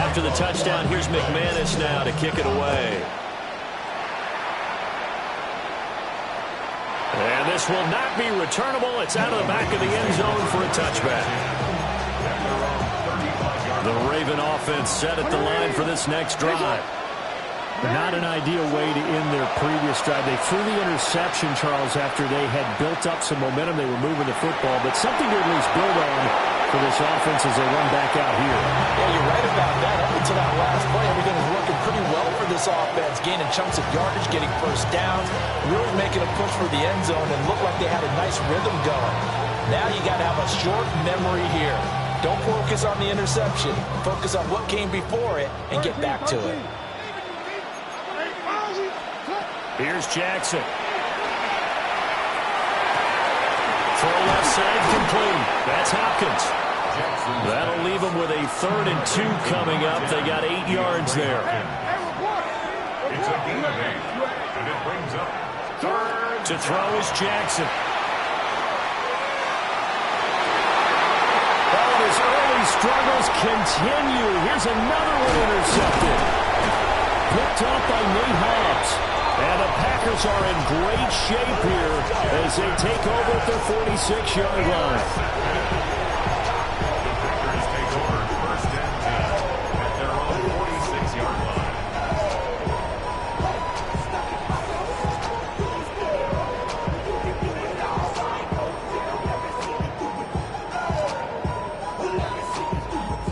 after the touchdown, here's McManus now to kick it away. And this will not be returnable. It's out of the back of the end zone for a touchback. The Raven offense set at the line for this next drive. Not an ideal way to end their previous drive. They threw the interception, Charles, after they had built up some momentum. They were moving the football, but something to at least build on for this offense as they run back out here. Yeah, you're right about that. Up until that last play, everything was working pretty well for this offense, gaining chunks of yardage, getting first downs, really making a push for the end zone, and looked like they had a nice rhythm going. Now you got to have a short memory here. Don't focus on the interception. Focus on what came before it and get back to it. Here's Jackson. Throw left side complete. That's Hopkins. That'll leave them with a 3rd and 2 coming up. They got 8 yards there. It's a gain of 8, and it brings up 3rd. To throw is Jackson. Oh, his early struggles continue. Here's another one intercepted. Picked up by Nate Hobbs. And the Packers are in great shape here as they take over at their 46-yard line. The Packers take over 1st and 10 at their own 46-yard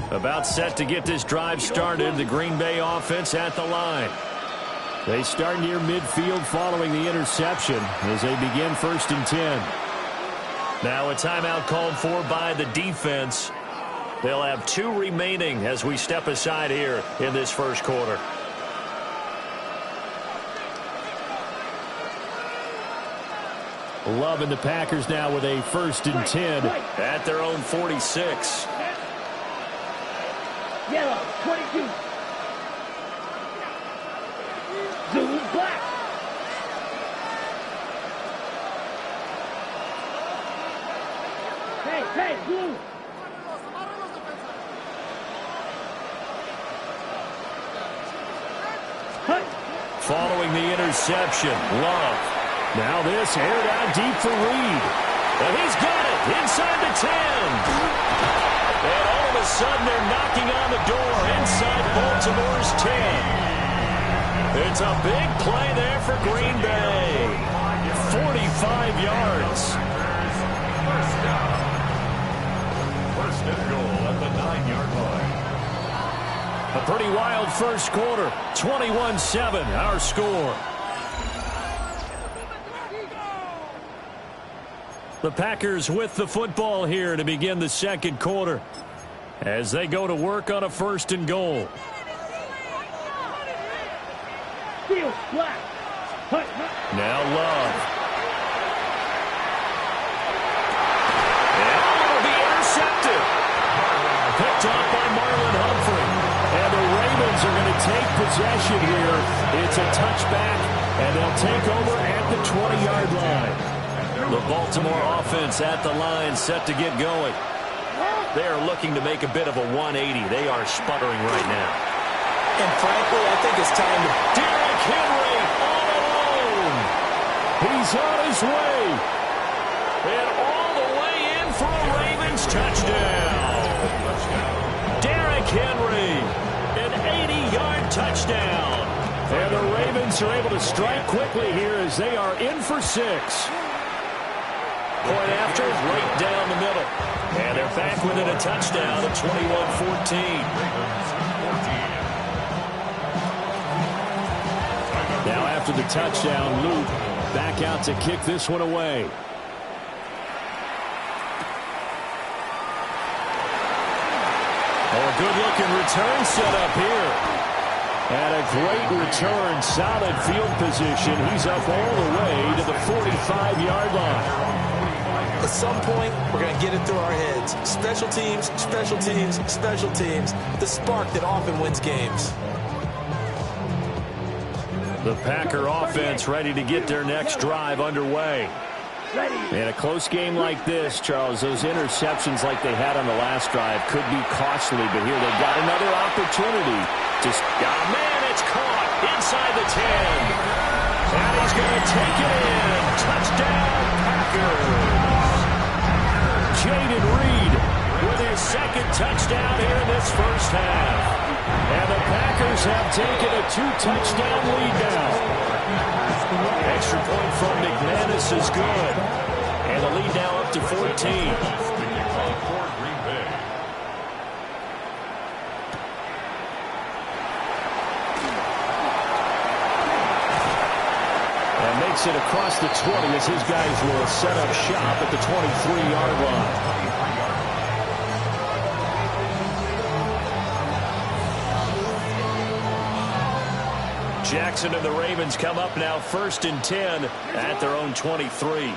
line. About set to get this drive started. The Green Bay offense at the line. They start near midfield following the interception as they begin 1st and 10. Now a timeout called for by the defense. They'll have 2 remaining as we step aside here in this first quarter. Loving the Packers now with a 1st and 10 at their own 46. Yellow, 22. Blue, black. Hey, blue. Following the interception, Love. Now this aired out deep for Reed. And he's got it inside the 10. And all of a sudden they're knocking on the door inside Baltimore's 10. It's a big play there for Green Bay. 45 yards. First down. 1st and goal at the 9-yard line. A pretty wild first quarter. 21-7, our score. The Packers with the football here to begin the second quarter as they go to work on a 1st and goal. Now Love. And it'll be intercepted. Picked off by Marlon Humphrey. And the Ravens are going to take possession here. It's a touchback, and they'll take over at the 20-yard line. The Baltimore offense at the line set to get going. They are looking to make a bit of a 180. They are sputtering right now. And frankly, I think it's time to... Derrick Henry all alone. He's on his way. And all the way in for a Ravens touchdown. Derrick Henry, an 80-yard touchdown. And the Ravens are able to strike quickly here as they are in for 6. Point after, right down the middle. And they're back within a touchdown at 21-14. Now after the touchdown, Luke back out to kick this one away. Oh, a good-looking return set up here. And a great return, solid field position. He's up all the way to the 45-yard line. At some point, we're going to get it through our heads. Special teams, special teams, special teams. The spark that often wins games. The Packer offense ready to get their next drive underway. In a close game like this, Charles, those interceptions like they had on the last drive could be costly, but here they've got another opportunity. Just, oh, man, it's caught inside the 10. And he's going to take it in. Touchdown, Packers. Jayden Reed With his second touchdown here in this first half. And the Packers have taken a 2-touchdown lead now. Extra point from McManus is good. And the lead now up to 14. Makes it across the 20 as his guys will set up shop at the 23-yard line. Jackson and the Ravens come up now 1st and 10 at their own 23.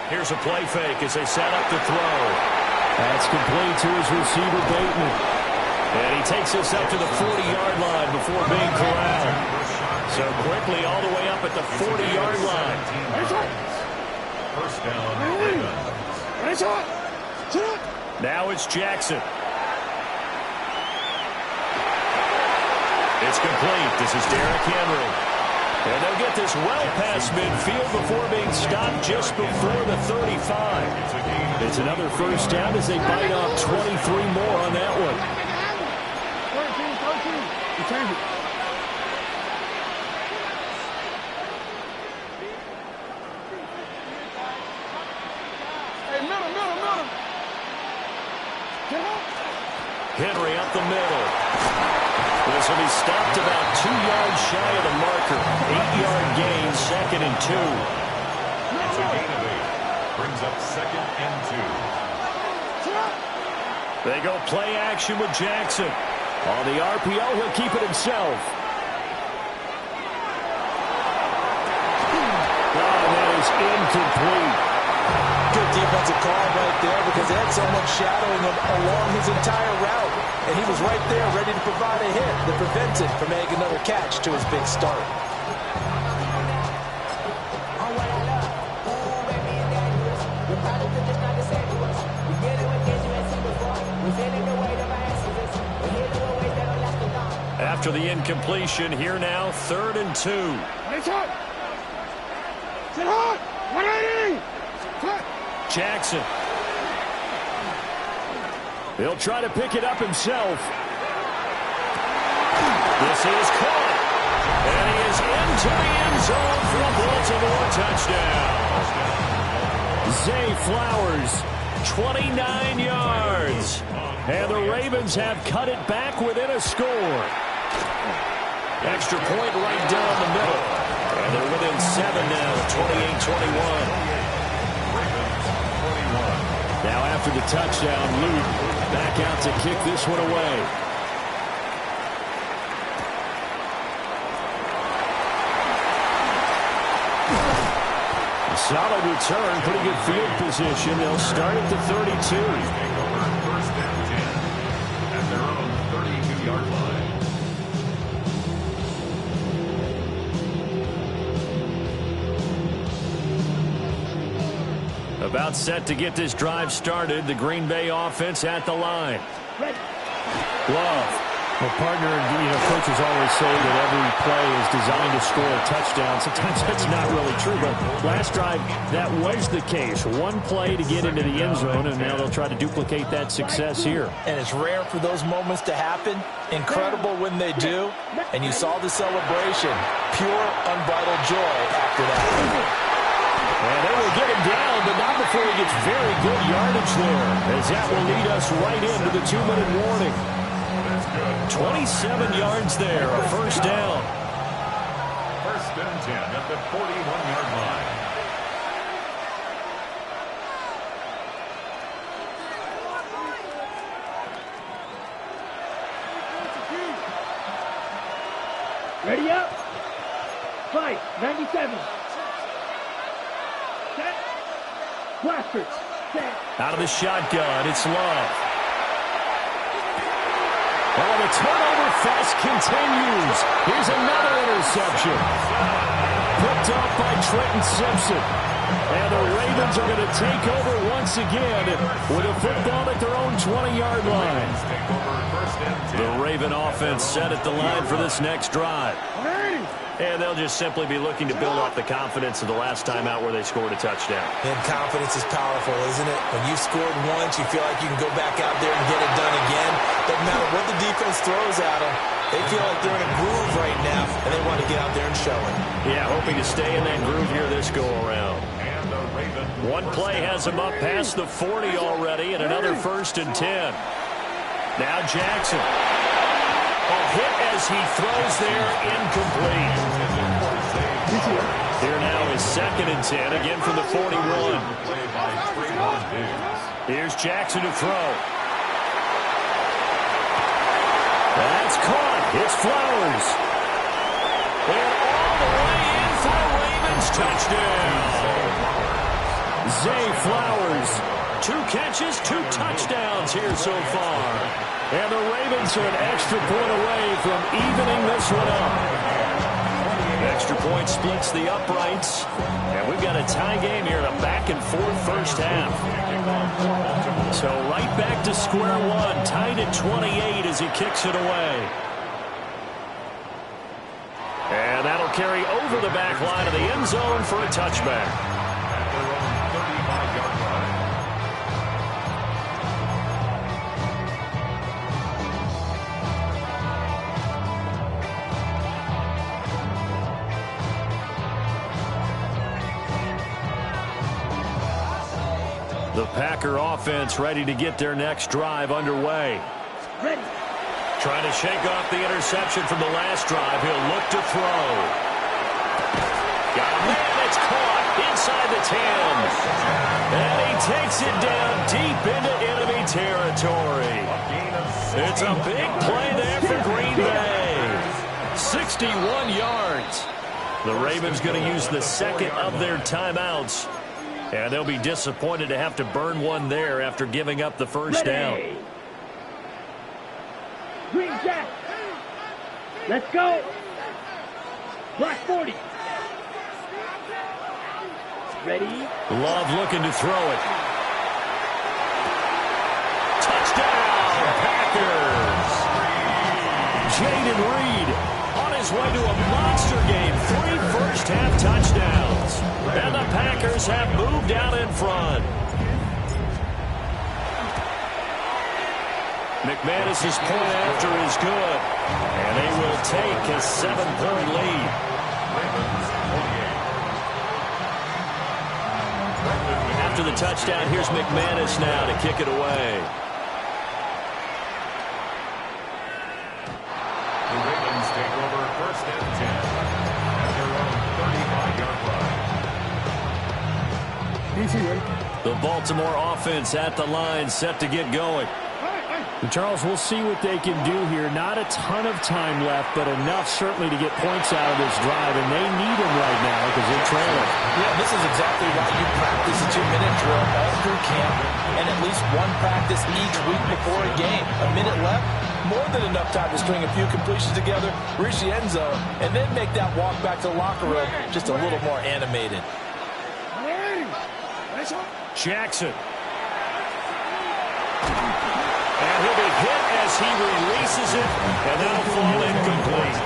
Here's a play fake as they set up to throw. That's complete to his receiver, Bateman. And he takes us up to the 40-yard line before being corralled. So quickly all the way up at the 40-yard line. First down. Now it's Jackson. It's complete. This is Derrick Henry. And they'll get this well past midfield before being stopped just before the 35. It's another first down as they bite off 23 more on that one. Return it. Hey, middle. Henry up the middle. This will be stopped about 2 yards shy of the marker. 8-yard gain, 2nd and 2. It's a gain of 8. Brings up 2nd and 2. They go play action with Jackson. On the RPO, he'll keep it himself. Oh, that is incomplete. Good defensive call right there because they had someone shadowing him along his entire route. And he was right there ready to provide a hit that prevented from making another catch to his big start. After the incompletion, here now, 3rd and 2. Jackson. He'll try to pick it up himself. This is caught. And he is into the end zone for a Baltimore touchdown. Zay Flowers, 29 yards. And the Ravens have cut it back within a score. Extra point right down the middle. And they're within 7 now, 28-21. Now after the touchdown, Luke back out to kick this one away. A solid return, pretty good field position. They'll start at the 32. First and 10 at their own 32-yard line. About set to get this drive started. The Green Bay offense at the line. Love. Well, partner, coaches always say that every play is designed to score a touchdown. Sometimes that's not really true, but last drive, that was the case. One play to get into the end zone, and now they'll try to duplicate that success here. And it's rare for those moments to happen. Incredible when they do. And you saw the celebration. Pure, unbridled joy after that. And they will get him down, but not before he gets very good yardage there, as that will lead us right into the 2-minute warning. 27 yards there, a first down. First and 10 at the 41-yard line. Ready up. Fight. 97. Set. Blasters. Set. Out of the shotgun, it's Love. Oh, the turnover fest continues. Here's another interception. Picked off by Trenton Simpson. And the Ravens are going to take over once again with a football at their own 20-yard line. The Raven offense set at the line for this next drive. And they'll just simply be looking to build off the confidence of the last time out where they scored a touchdown. And confidence is powerful, isn't it? When you've scored once, you feel like you can go back out there and get it done again. Doesn't matter what the defense throws at them. They feel like they're in a groove right now, and they want to get out there and show it. Yeah, hoping to stay in that groove here this go-around. One play has him up past the 40 already, and another 1st and 10. Now Jackson. A hit as he throws there, incomplete. Here now is 2nd and 10, again from the 41. Here's Jackson to throw. That's caught. It's Flowers. And all the way in for a Ravens touchdown. Zay Flowers. 2 catches, 2 touchdowns here so far. And the Ravens are an extra point away from evening this one up. Extra point splits the uprights. And we've got a tie game here in a back-and-forth first half. So right back to square one, tied at 28 as he kicks it away. And that'll carry over the back line of the end zone for a touchback. The Packer offense ready to get their next drive underway. Ready. Trying to shake off the interception from the last drive. He'll look to throw. Got a man that's caught inside the 10. And he takes it down deep into enemy territory. It's a big play there for Green Bay. 61 yards. The Ravens going to use the second of their timeouts. And they'll be disappointed to have to burn one there after giving up the first down. Green Jack. Let's go. Black 40. Ready. Love looking to throw it. Touchdown, Packers. Jaden Reed on his way to a monster game. 3 first-half touchdowns. And the Packers have moved out in front. McManus's point after is good. And they will take a 7-point lead. After the touchdown, here's McManus now to kick it away. The Ravens take over 1st and 10 at their own 35-yard line. The Baltimore offense at the line, set to get going. And Charles, we'll see what they can do here. Not a ton of time left, but enough certainly to get points out of this drive, and they need them right now because they're trailing. Yeah, this is exactly why you practice a 2-minute drill all through camp and at least one practice each week before a game. A minute left, more than enough time to string a few completions together, reach the end zone, and then make that walk back to the locker room just a little more animated. Jackson. And he'll be hit as he releases it, and that'll fall incomplete.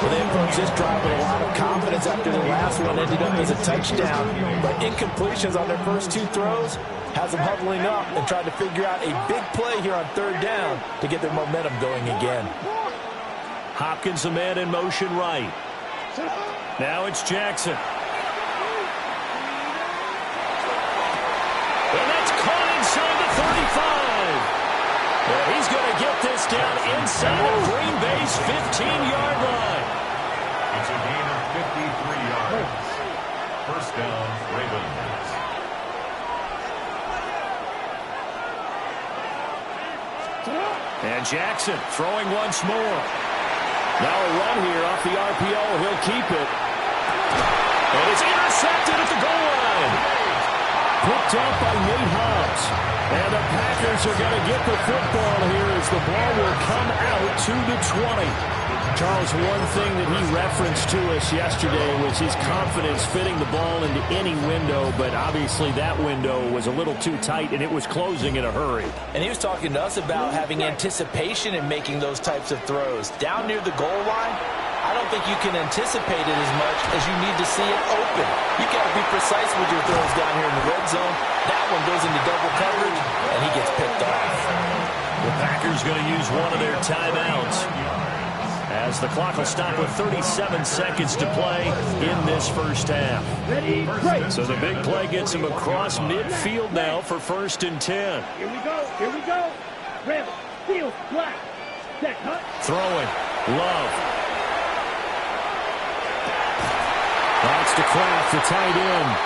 Well, they approached this drive with a lot of confidence after the last one ended up as a touchdown. But incompletions on their first 2 throws has them huddling up and trying to figure out a big play here on 3rd down to get their momentum going again. Hopkins, a man in motion right. Now it's Jackson. And that's caught inside the 35. And he's going to get this down inside of Green Bay's 15-yard line. It's a gain of 53 yards. 1st down, Ravens. And Jackson throwing once more. Now a run here off the RPO. He'll keep it. And it's intercepted at the goal line. Picked up by Nate Hobbs. And the Packers are going to get the football here as the ball will come out to the 20. Charles, one thing that he referenced to us yesterday was his confidence fitting the ball into any window, but obviously that window was a little too tight, and it was closing in a hurry. And he was talking to us about having anticipation in making those types of throws. Down near the goal line, I don't think you can anticipate it as much as you need to see it open. You got to be precise with your throws down here in the red zone. That one goes into double coverage, and he gets picked off. The Packers going to use one of their timeouts, as the clock will stop with 37 seconds to play in this first half. Ready, break. So the big play gets him across midfield now for 1st and 10. Here we go, here we go. Rebel, field, black. Set, cut. Throwing, Love. That's to Kraft, the tight end.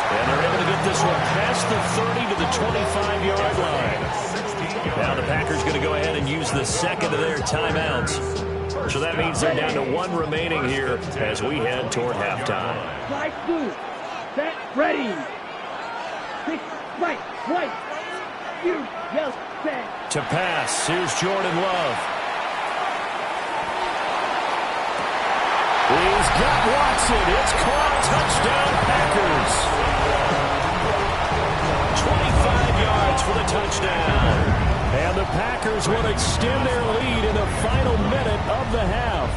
And they're able to get this one past the 30 to the 25-yard line. Now the Packers going to go ahead and use the second of their timeouts. So that means they're down to one remaining here as we head toward halftime. Slide blue. Set, ready. 6, right, white. You, yellow, set. To pass, here's Jordan Love. He's got Watson. It's caught. Touchdown, Packers. 25 yards for the touchdown. And the Packers will extend their lead in the final minute of the half.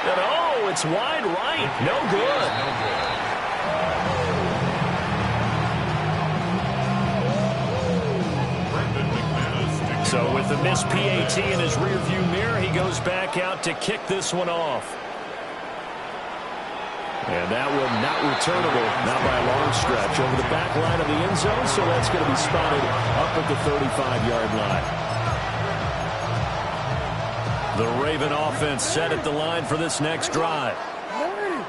And oh, it's wide right. No good. So with the missed PAT in his rearview mirror, he goes back out to kick this one off. And that one not returnable, not by a long stretch, over the back line of the end zone, so that's going to be spotted up at the 35-yard line. The Raven offense set at the line for this next drive.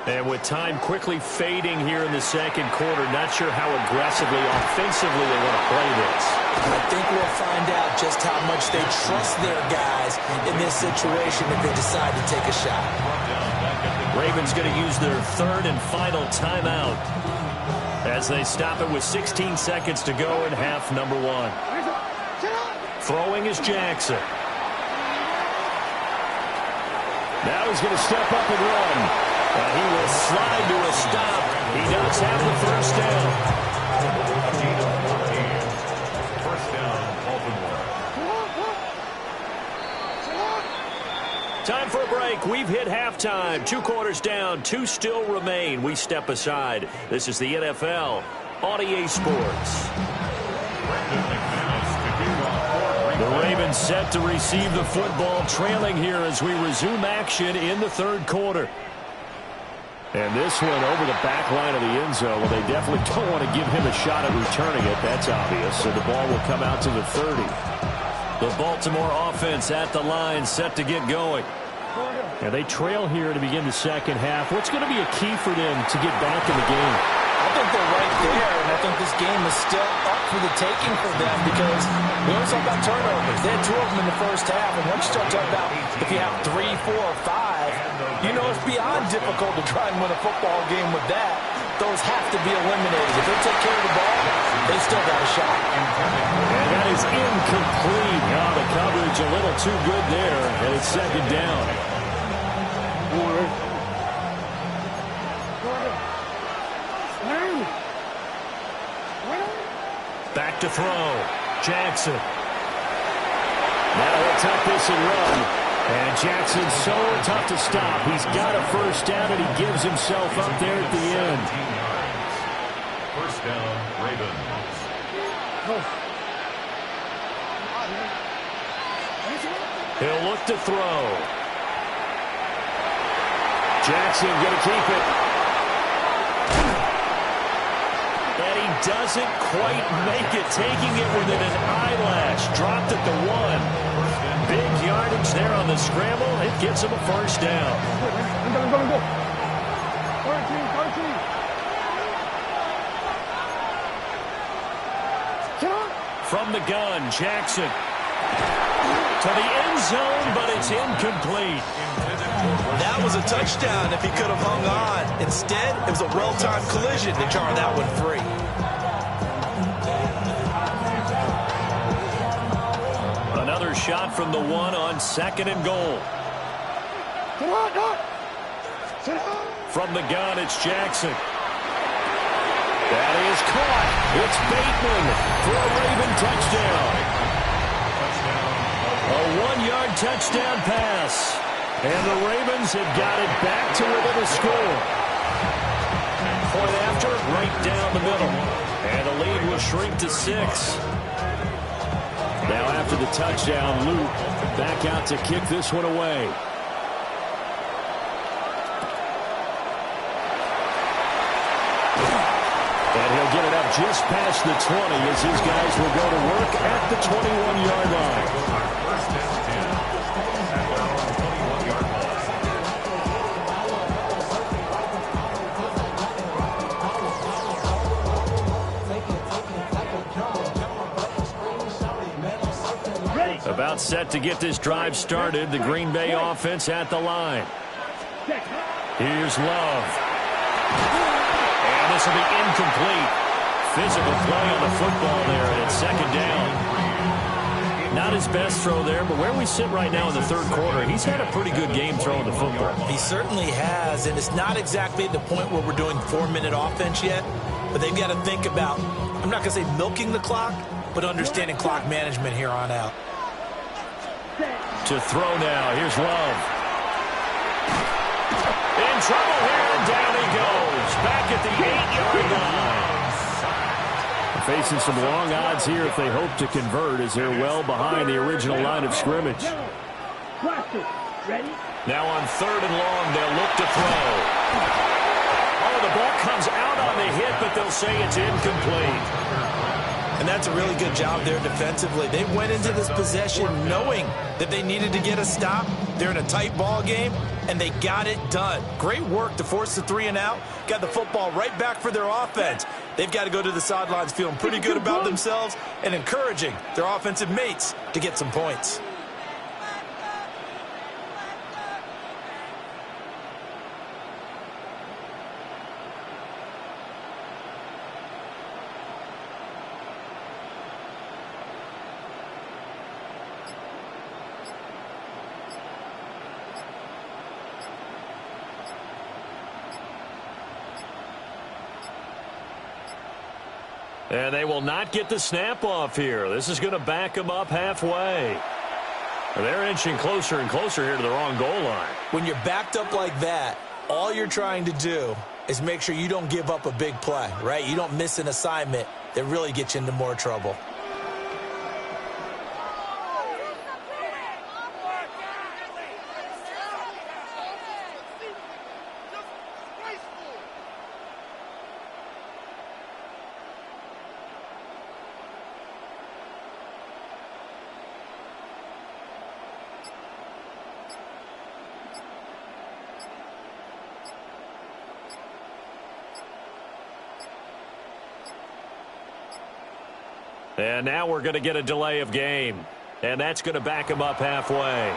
And with time quickly fading here in the second quarter, not sure how aggressively, offensively they want to play this. I think we'll find out just how much they trust their guys in this situation if they decide to take a shot. Ravens going to use their third and final timeout as they stop it with 16 seconds to go in half number one. Throwing is Jackson. Now he's going to step up and run. And he will slide to a stop. He does have the first down. First down, Baltimore. Time for a break. We've hit halftime. 2 quarters down. 2 still remain. We step aside. This is the NFL on EA Sports. The Ravens set to receive the football, trailing here as we resume action in the third quarter. And this one over the back line of the end zone. Well, they definitely don't want to give him a shot at returning it. That's obvious. So the ball will come out to the 30. The Baltimore offense at the line, set to get going. And they trail here to begin the second half. What's going to be a key for them to get back in the game? I think they're right there, and I think this game is still up for the taking for them because we always talk about turnovers. They had 2 of them in the first half, and once you start talking about if you have 3, 4, or 5, you know it's beyond difficult to try and win a football game with that. Those have to be eliminated. If they take care of the ball, they still got a shot. And that is incomplete. Oh, the coverage a little too good there, and it's second down. Back to throw. Jackson. Now he'll tuck this and run. And Jackson's so tough to stop. He's got a first down, and he gives himself up there at the end. First down, Ravens. He'll look to throw. Jackson going to keep it. And he doesn't quite make it, taking it within an eyelash. Dropped at the 1. Big yardage there on the scramble. It gets him a first down. From the gun, Jackson. To the end zone, but it's incomplete. That was a touchdown if he could have hung on. Instead, it was a well-timed collision to jar that one free. Another shot from the one on 2nd and goal. From the gun, it's Jackson. That is caught. It's Bateman for a Raven touchdown. A 1-yard touchdown pass. And the Ravens have got it back to within a score. Point after, right down the middle. And the lead will shrink to 6. Now after the touchdown, Luke back out to kick this one away. And he'll get it up just past the 20 as his guys will go to work at the 21-yard line. About set to get this drive started. The Green Bay offense at the line. Here's Love. And this will be incomplete. Physical play on the football there, and it's 2nd down. Not his best throw there, but where we sit right now in the 3rd quarter, he's had a pretty good game throwing the football. He certainly has, and it's not exactly at the point where we're doing 4-minute offense yet, but they've got to think about, I'm not going to say milking the clock, but understanding clock management here on out. To throw now. Here's Love. In trouble here, and down he goes. Back at the 8-yard line. Facing some long odds here if they hope to convert as they're well behind the original line of scrimmage. Now on 3rd and long, they'll look to throw. Oh, the ball comes out on the hit, but they'll say it's incomplete. And that's a really good job there defensively. They went into this possession knowing that they needed to get a stop. They're in a tight ball game, and they got it done. Great work to force the 3 and out. Got the football right back for their offense. They've got to go to the sidelines feeling pretty good about themselves and encouraging their offensive mates to get some points. And they will not get the snap off here. This is going to back them up halfway. They're inching closer and closer here to the wrong goal line. When you're backed up like that, all you're trying to do is make sure you don't give up a big play, right? You don't miss an assignment that really gets you into more trouble. And now we're going to get a delay of game. And that's going to back them up halfway.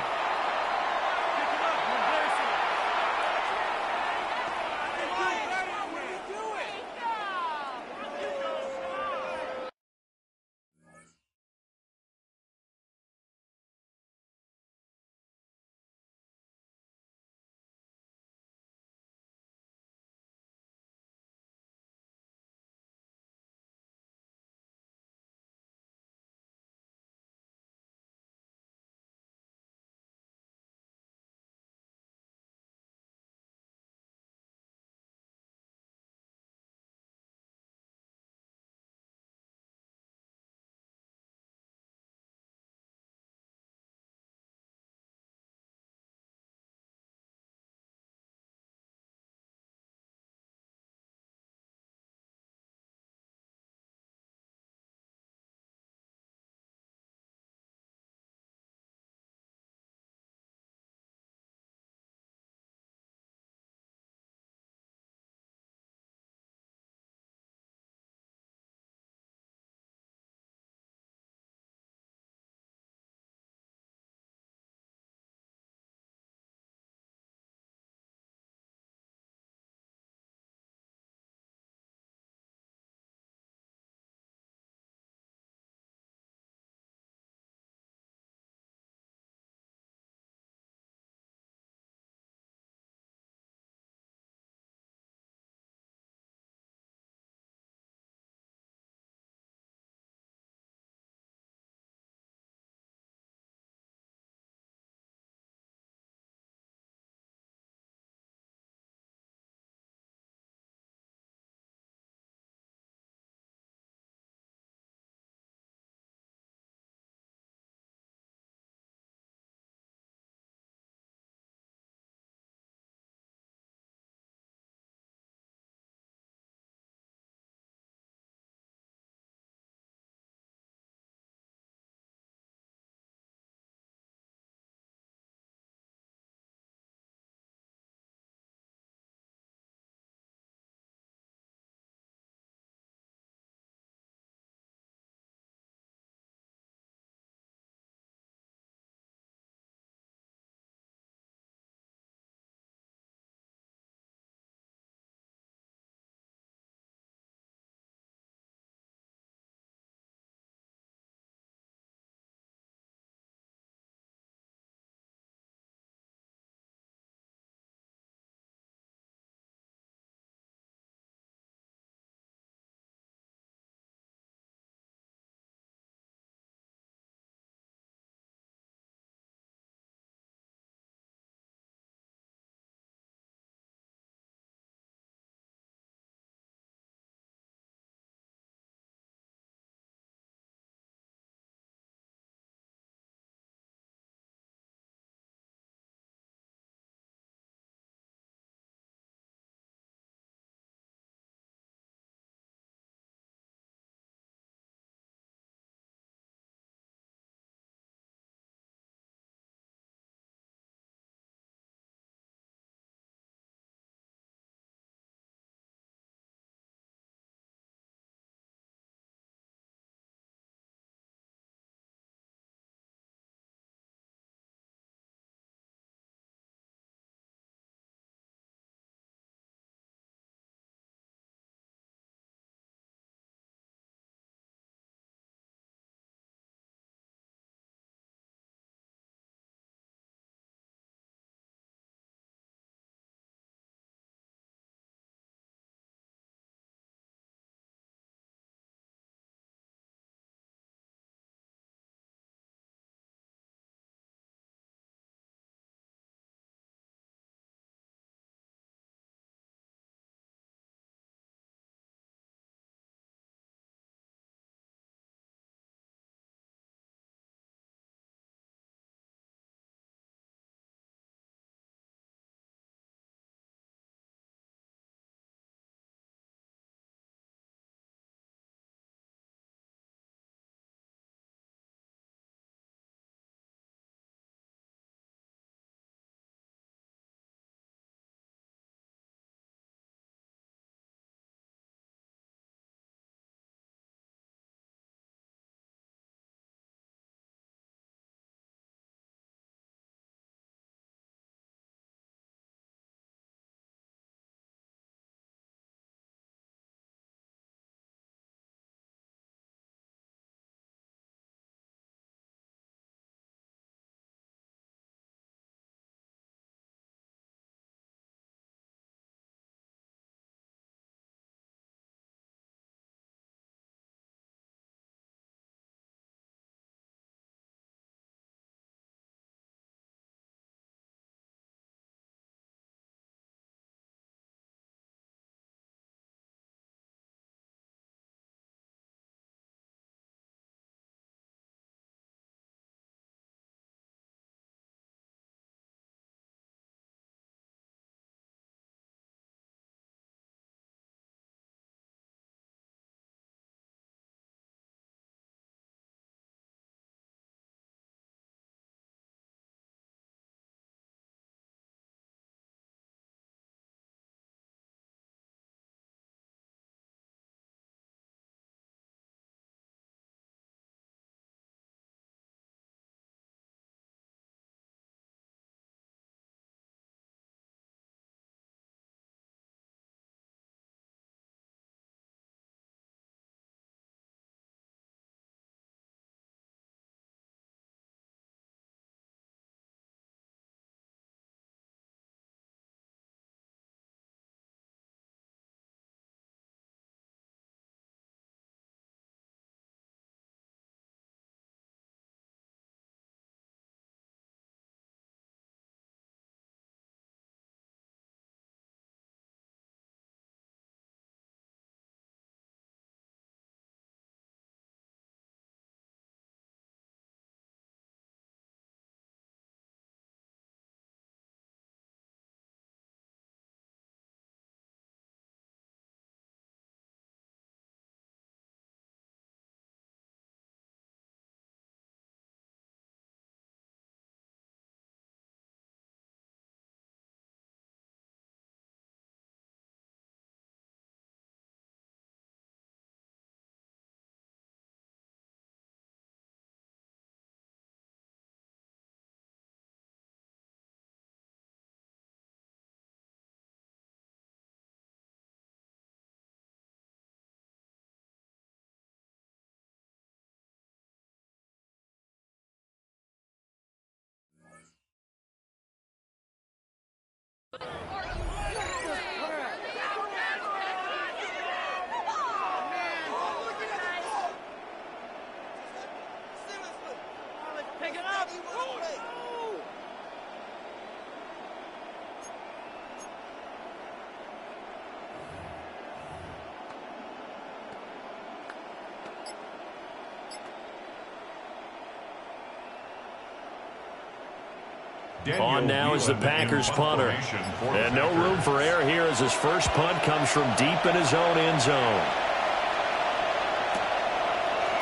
On now is the Packers punter. And no room for error here as his first punt comes from deep in his own end zone.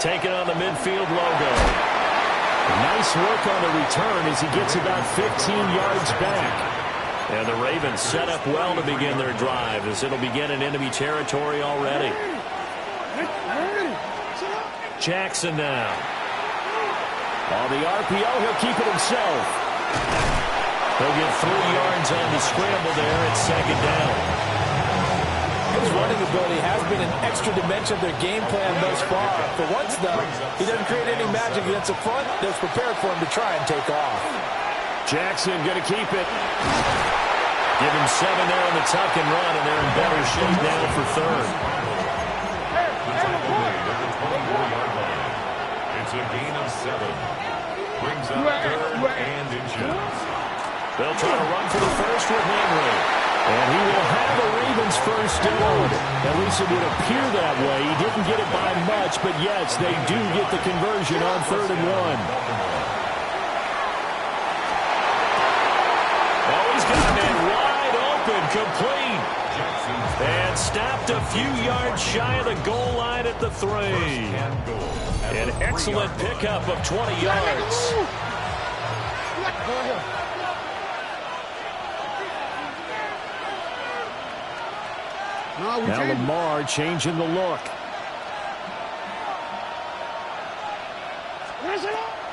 Taking on the midfield logo. Nice work on the return as he gets about 15 yards back. And the Ravens set up well to begin their drive as it'll begin in enemy territory already. Jackson now. On the RPO, he'll keep it himself. He'll get 3 yards on the scramble there at second down. His running ability has been an extra dimension of their game plan thus far. For once, though, he doesn't create any magic against the front. They're prepared for him to try and take off. Jackson going to keep it. Give him 7 there on the tuck and run, and they're in better shape now for third. It's a gain of 7. Brings up third and inches. They'll try to run for the first with Henry. And he will have a Ravens first down. At least it would appear that way. He didn't get it by much, but yes, they do get the conversion on 3rd and 1. Oh, he's got a man wide open, complete. And stopped a few yards shy of the goal line at the 3. An excellent pickup of 20 yards. Now Lamar changing the look.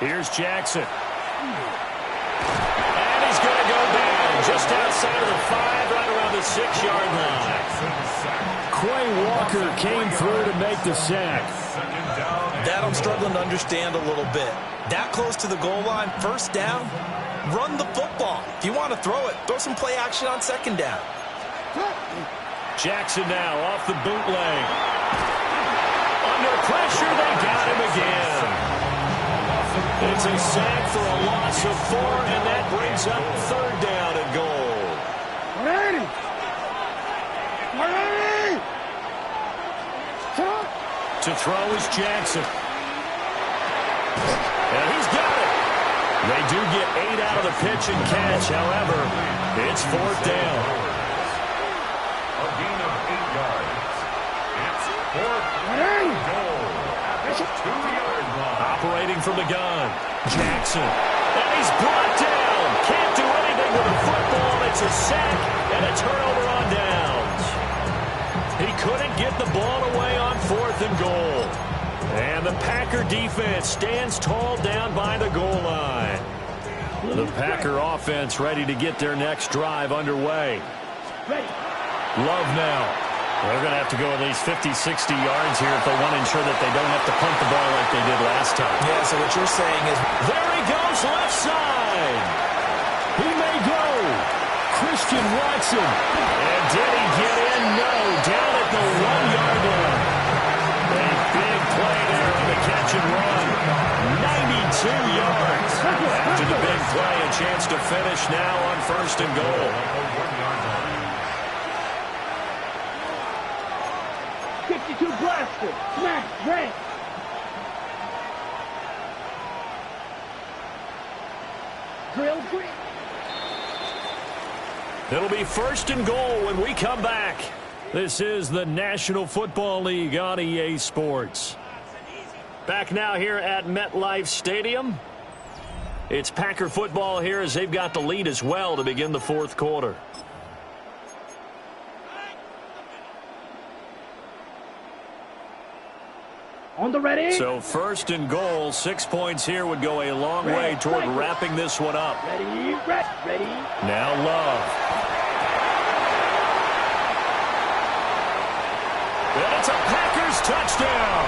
Here's Jackson. And he's going to go down just outside of the 5, right around the 6-yard line. Quay Walker came through to make the sack. That I'm struggling to understand a little bit. That close to the goal line, first down, run the football. If you want to throw it, throw some play action on 2nd down. Jackson now off the bootleg. Under pressure, they got him again. It's a sack for a loss of 4, and that brings up 3rd down and goal. To throw is Jackson. And he's got it. They do get 8 out of the pitch and catch. However, it's 4th down. A gain of 8 yards. It's 4th and goal at the 2-yard line. Operating from the gun, Jackson. And he's brought down. Can't do anything with the football. It's a sack and a turnover on downs. He couldn't get the ball away on 4th and goal. And the Packer defense stands tall down by the goal line. The Packer offense ready to get their next drive underway. Love now. They're going to have to go at least 50, 60 yards here if they want to ensure that they don't have to punt the ball like they did last time. Yeah, so what you're saying is... There he goes, left side. He may go. Christian Watson. And did he get in? No. Down at the 1-yard line. A big play there on the catch and run. 92 yards. After the big play, a chance to finish now on 1st and goal. 52 blaster. Smash. Rank. Drill green. It'll be 1st and goal when we come back. This is the National Football League on EA Sports. Back now here at MetLife Stadium. It's Packer football here as they've got the lead as well to begin the 4th quarter. On the ready. So 1st and goal, 6 points here would go a long way toward wrapping this one up. Ready. Now Love. And it's a Packers touchdown.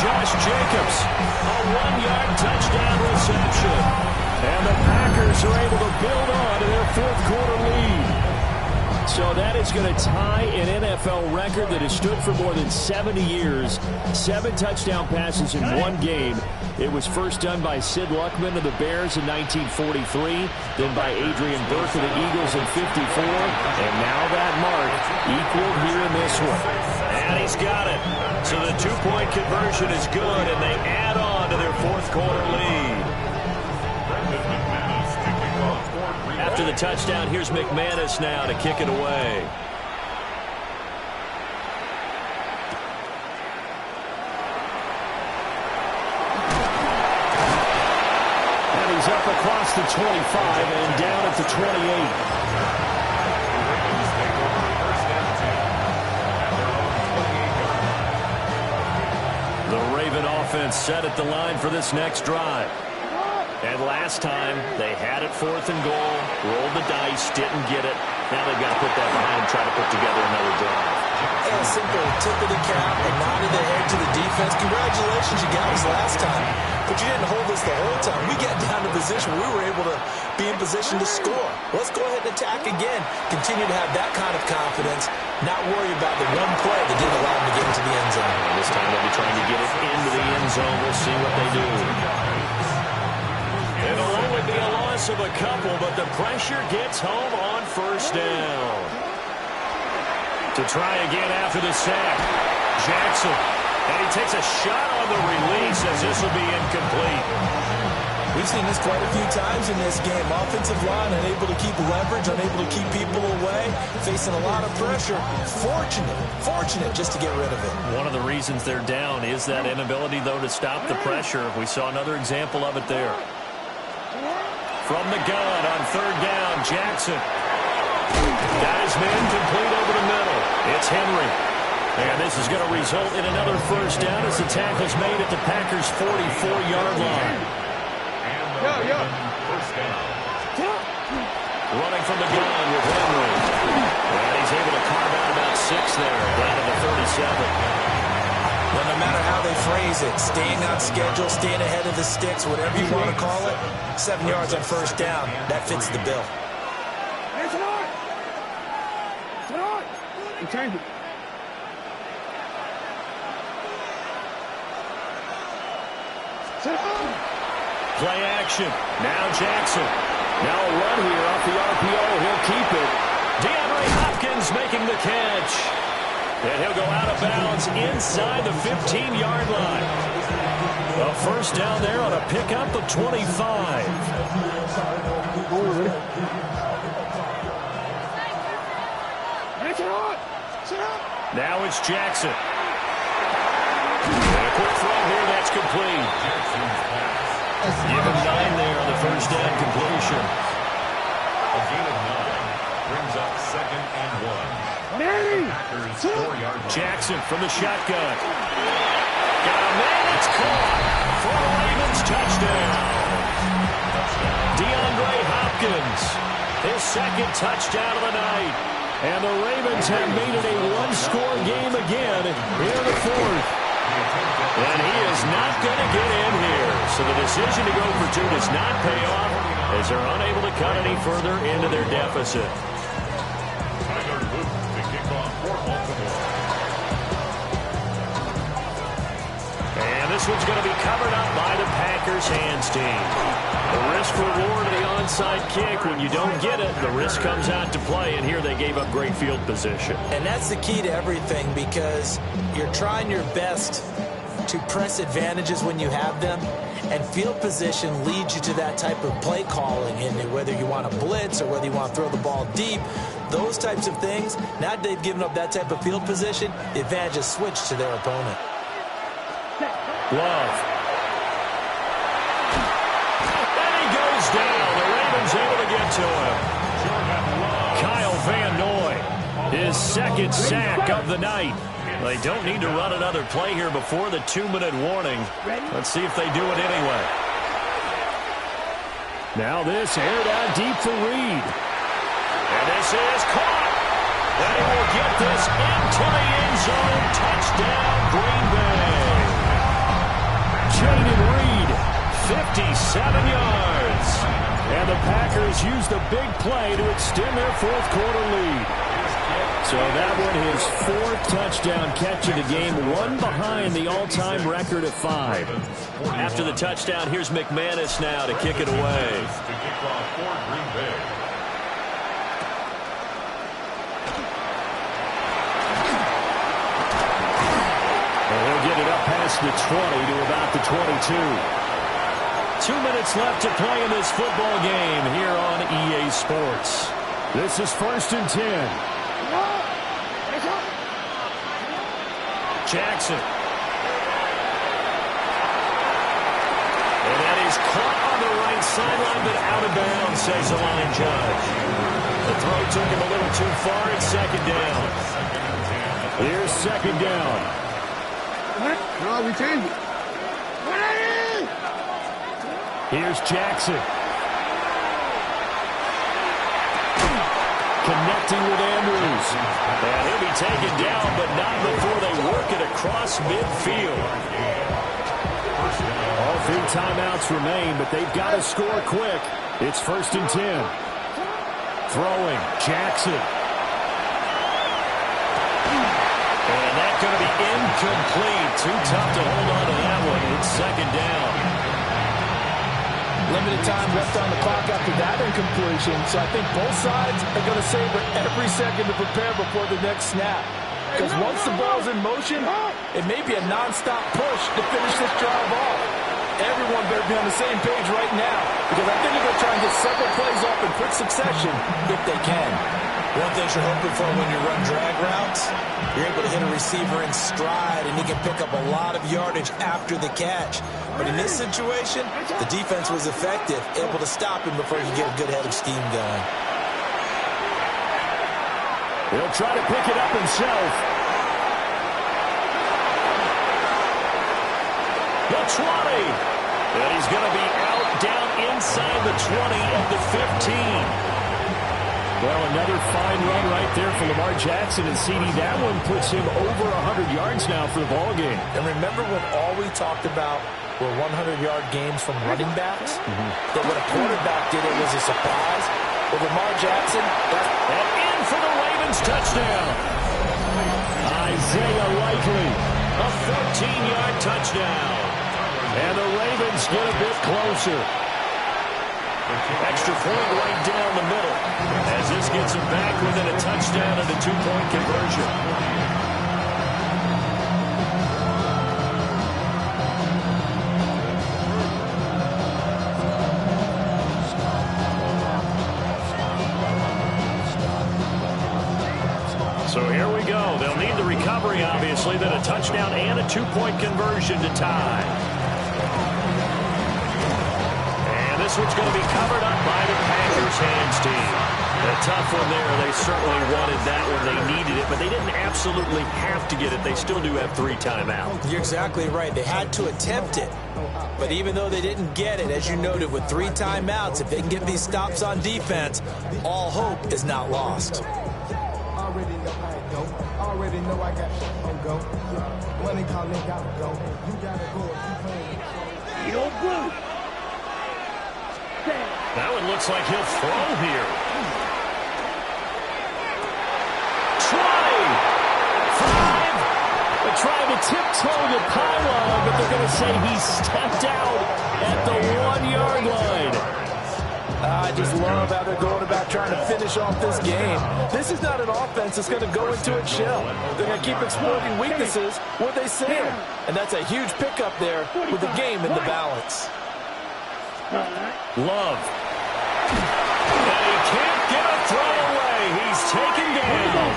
Josh Jacobs, a 1-yard touchdown reception. And the Packers are able to build on to their 4th quarter lead. So that is going to tie an NFL record that has stood for more than 70 years. 7 touchdown passes in one game. It was first done by Sid Luckman of the Bears in 1943, then by Adrian Burke of the Eagles in 54, and now that mark equaled here in this one. And he's got it. So the 2-point conversion is good, and they add on to their 4th quarter lead. After the touchdown, here's McManus now to kick it away. And he's up across the 25 and down at the 28. The Raven offense set at the line for this next drive. And last time, they had it 4th and goal, rolled the dice, didn't get it. Now they've got to put that behind and try to put together another drive. And a simple tip of the cap, a nod of the head to the defense. Congratulations, you got us last time. But you didn't hold us the whole time. We got down to position. We were able to be in position to score. Let's go ahead and attack again. Continue to have that kind of confidence. Not worry about the one play that didn't allow them to get into the end zone. And this time they'll be trying to get it into the end zone. We'll see what they do. It'll only be a loss of a couple, but the pressure gets home on 1st down. To try again after the sack, Jackson. And he takes a shot on the release as this will be incomplete. We've seen this quite a few times in this game. Offensive line unable to keep leverage, unable to keep people away, facing a lot of pressure. Fortunate just to get rid of it. One of the reasons they're down is that inability, though, to stop the pressure. We saw another example of it there. From the gun on 3rd down, Jackson. Got his man complete over the middle. It's Henry. And this is going to result in another 1st down as the tackle's made at the Packers' 44-yard line. Running from the gun with Henry. And he's able to carve out about 6 there, down to the 37. Well, no matter how they phrase it, staying on schedule, staying ahead of the sticks, whatever you want to call it, 7 yards on 1st down, that fits the bill. Play action. Now Jackson. Now a run here off the RPO. He'll keep it. DeAndre Hopkins making the catch. And he'll go out of bounds inside the 15-yard line. A 1st down there on a pickup of 25. Now it's Jackson. And a quick throw here, that's complete. Give him 9 there on the 1st down completion. A gain of 9 brings up 2nd and 1. Packers 4-yard line. Jackson from the shotgun. Got a man, it's caught for a Ravens touchdown. DeAndre Hopkins, his 2nd touchdown of the night. And the Ravens have made it a 1-score game again here in the 4th. And he is not going to get in here. So the decision to go for 2 does not pay off as they're unable to cut any further into their deficit. Tyler Luke to kick off for Baltimore. And this one's going to be covered up by the Packers hands team. The risk reward of the onside kick. When you don't get it, the risk comes out to play. And here they gave up great field position. And that's the key to everything, because you're trying your best to press advantages when you have them, and field position leads you to that type of play calling, and whether you want to blitz or whether you want to throw the ball deep, those types of things. Now that they've given up that type of field position, the advantage is switched to their opponent. Love. And he goes down. The Ravens able to get to him. Kyle Van Noy, his 2nd sack of the night. They don't need to run another play here before the 2-minute warning. Let's see if they do it anyway. Now this aired out deep for Reed. And this is caught. And he will get this into the end zone. Touchdown, Green Bay. Jaden Reed, 57 yards. And the Packers used the big play to extend their 4th quarter lead. So that one, his 4th touchdown catch of the game, one behind the all-time record of 5. After the touchdown, here's McManus now to kick it away. To kick off for Green Bay. And he'll get it up past the 20 to about the 22. 2 minutes left to play in this football game here on EA Sports. This is 1st and 10. Jackson. And that is caught on the right sideline, but out of bounds, says the line judge. The throw took him a little too far. It's 2nd down. Here's 2nd down. No, we changed it. Here's Jackson. Connecting with Andrews. And he'll be taken down, but not before they work it across midfield. All 3 timeouts remain, but they've got to score quick. It's 1st and 10. Throwing, Jackson. And that's going to be incomplete. Too tough to hold on to that one. It's 2nd down. Limited time left on the clock after that incompletion, so I think both sides are going to savor every second to prepare before the next snap. Because once the ball's in motion, it may be a non-stop push to finish this drive off. Everyone better be on the same page right now, because I think they're going to try and get several plays off in quick succession if they can. One thing you're hoping for when you run drag routes, you're able to hit a receiver in stride, and he can pick up a lot of yardage after the catch. But in this situation, the defense was effective, able to stop him before he get a good head of steam going. He'll try to pick it up himself. The 20. And he's going to be out down inside the 20 of the 15. Well, another fine run right there for Lamar Jackson and CD. That one puts him over 100 yards now for the ball game. And remember when all we talked about were 100-yard games from running backs? That when a quarterback did it was a surprise. With Lamar Jackson, and in for the Ravens touchdown. Isaiah Likely. A 14-yard touchdown. And the Ravens get a bit closer. Extra point right down the middle as this gets him back within a touchdown and a 2-point conversion. So here we go. They'll need the recovery, obviously, then a touchdown and a 2-point conversion to tie. This one's going to be covered up by the Packers hands team. A tough one there. They certainly wanted that one. They needed it, but they didn't absolutely have to get it. They still do have 3 timeouts. You're exactly right. They had to attempt it. But even though they didn't get it, as you noted, with 3 timeouts, if they can get these stops on defense, all hope is not lost. Already know how it go. Already know I got shit on go. Money calling, gotta go. You gotta go if you playing. Yo, blue. That one looks like he'll throw here. 20. 5. They're trying to tiptoe the pylon, but they're going to say he stepped out at the 1-yard line. I just love how they're going about trying to finish off this game. This is not an offense that's going to go into its shell. They're going to keep exploiting weaknesses where they see them. And that's a huge pickup there with the game in the balance. Love. And he can't get a throw away. He's taken down.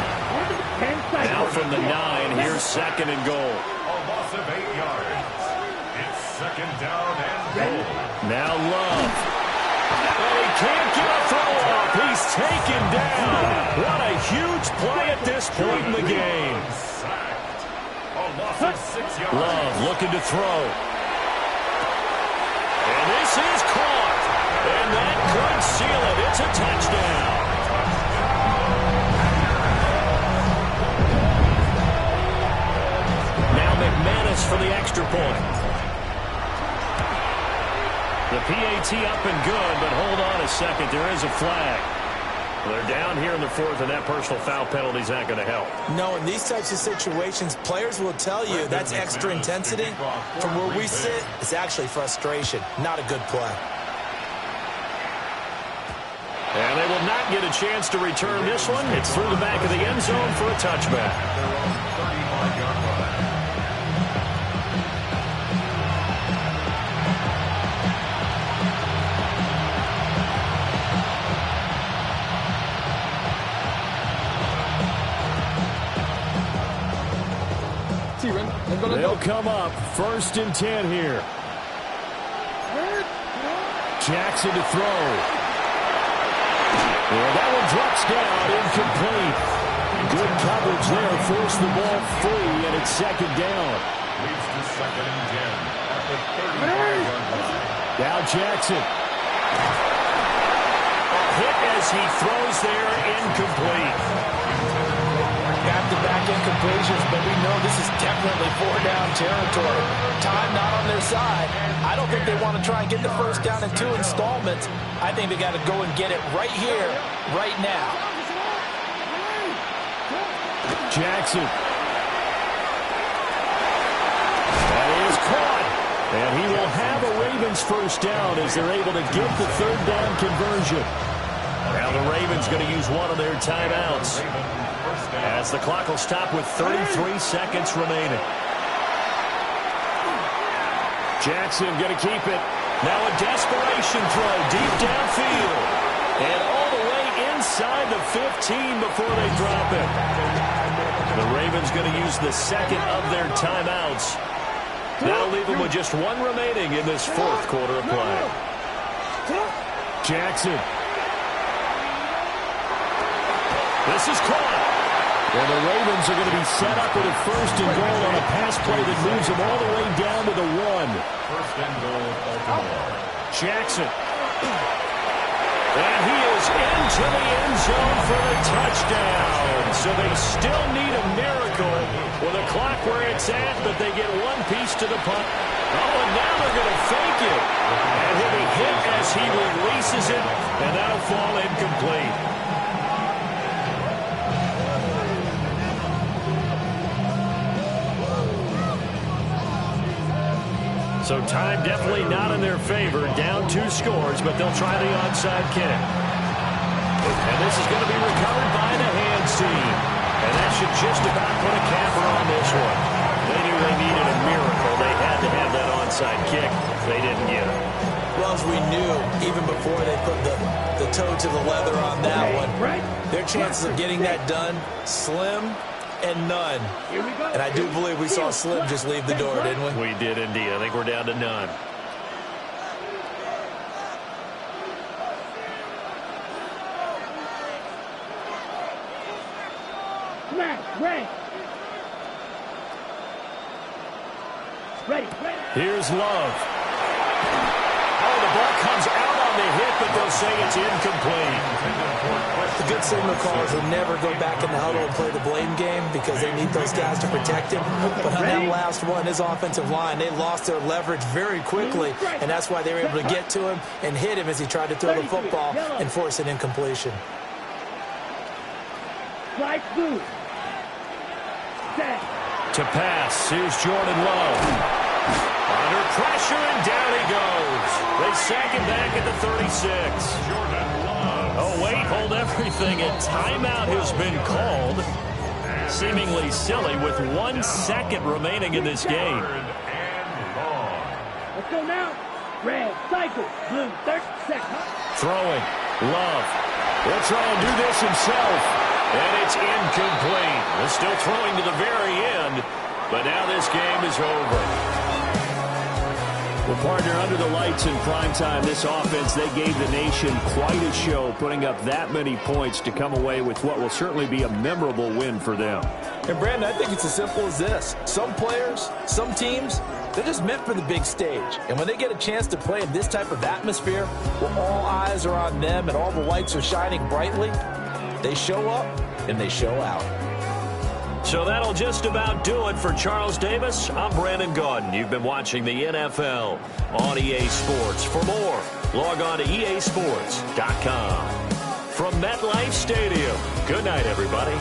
Now from the 9, here's 2nd and goal. A loss of 8 yards. It's 2nd down and goal. Now Love. And he can't get a throw off. He's taken down. What a huge play at this point in the game. A loss of 6 yards. Love looking to throw. And this is caught. And that could seal it. It's a touchdown. Now McManus for the extra point. The PAT up and good, but hold on a second. There is a flag. They're down here in the 4th, and that personal foul penalty is not going to help. No, in these types of situations, players will tell you that's extra intensity. From where we sit, it's actually frustration, not a good play. And they will not get a chance to return this one. It's through the back of the end zone for a touchback. They'll come up 1st and 10 here. Jackson to throw. Well, that one drops down, incomplete. Good coverage there, forced the ball free, and it's 2nd down. Leads to 2nd and 10 at the 35-yard line. Now Jackson. A hit as he throws there, incomplete. Back-to-back incompletions, but we know this is definitely 4-down territory. Time not on their side. I don't think they want to try and get the 1st down in 2 installments. I think they got to go and get it right here, right now. Jackson. That is caught. And he will have a Ravens 1st down as they're able to get the 3rd down conversion. Now the Ravens going to use one of their timeouts, as the clock will stop with 33 seconds remaining. Jackson going to keep it. Now a desperation throw deep downfield. And all the way inside the 15 before they drop it. The Ravens going to use the 2nd of their timeouts. That'll leave them with just 1 remaining in this 4th quarter of play. Jackson. This is caught. Well, the Ravens are going to be set up with a 1st and goal on a pass play that moves them all the way down to the 1. 1st and goal, Baltimore. Jackson. And he is into the end zone for the touchdown. So they still need a miracle with a clock where it's at, but they get 1 piece to the punt. Oh, and now they're going to fake it. And he'll be hit as he releases it, and that'll fall incomplete. So time definitely not in their favor. Down 2 scores, but they'll try the onside kick. And this is going to be recovered by the hands team. And that should just about put a capper on this one. They knew they needed a miracle. They had to have that onside kick. They didn't get it. Well, as we knew, even before they put the toe to the leather on that one, their chances of getting that done, slim and none. And I do believe we saw Slim just leave the door, didn't we? We did indeed. I think we're down to none. Here's Love. Oh, the ball comes out on the hit, but they'll say it's incomplete. The good signal callers will never go back in the huddle and play the blame game because they need those guys to protect him. But on that last one, his offensive line, they lost their leverage very quickly, and that's why they were able to get to him and hit him as he tried to throw the football and force an incompletion. To pass, here's Jordan Love. Under pressure, and down he goes. They sack him back at the 36. Jordan Love. Oh, wait, hold everything. A timeout has been called. Seemingly silly with 1 second remaining in this game. Let's go now. Red, cycle, blue, 30 seconds. Throwing, Love. He'll try and do this himself. And it's incomplete. They're still throwing to the very end. But now this game is over. Well, partner, under the lights in prime time, this offense, they gave the nation quite a show, putting up that many points to come away with what will certainly be a memorable win for them. And, Brandon, I think it's as simple as this. Some players, some teams, they're just meant for the big stage. And when they get a chance to play in this type of atmosphere, where all eyes are on them and all the lights are shining brightly, they show up and they show out. So that'll just about do it for Charles Davis. I'm Brandon Gaudin. You've been watching the NFL on EA Sports. For more, log on to easports.com. From MetLife Stadium, good night, everybody.